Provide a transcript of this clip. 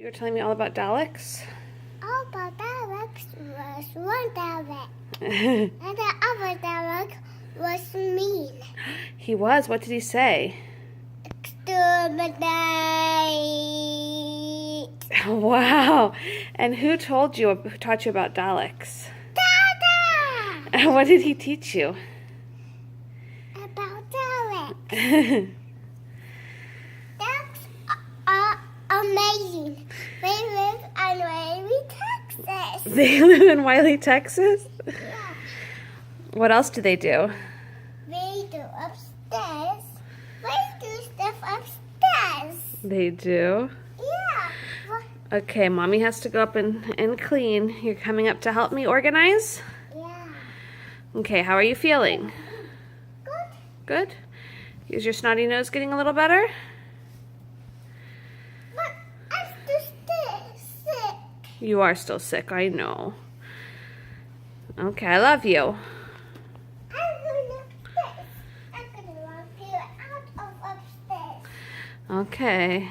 You were telling me all about Daleks? All about Daleks was one Dalek. And the other Dalek was mean. He was. What did he say? Exterminate. Wow. And who taught you about Daleks? Dada! And what did he teach you? About Daleks. Daleks are amazing. They live in Wiley, Texas. They live in Wiley, Texas? Yeah. What else do they do? They do upstairs. They do stuff upstairs. They do? Yeah. Okay, Mommy has to go up and clean. You're coming up to help me organize? Yeah. Okay, how are you feeling? Good. Good? Is your snotty nose getting a little better? But I'm still sick. You are still sick, I know. Okay, I love you. I'm gonna lock you out of upstairs. Okay.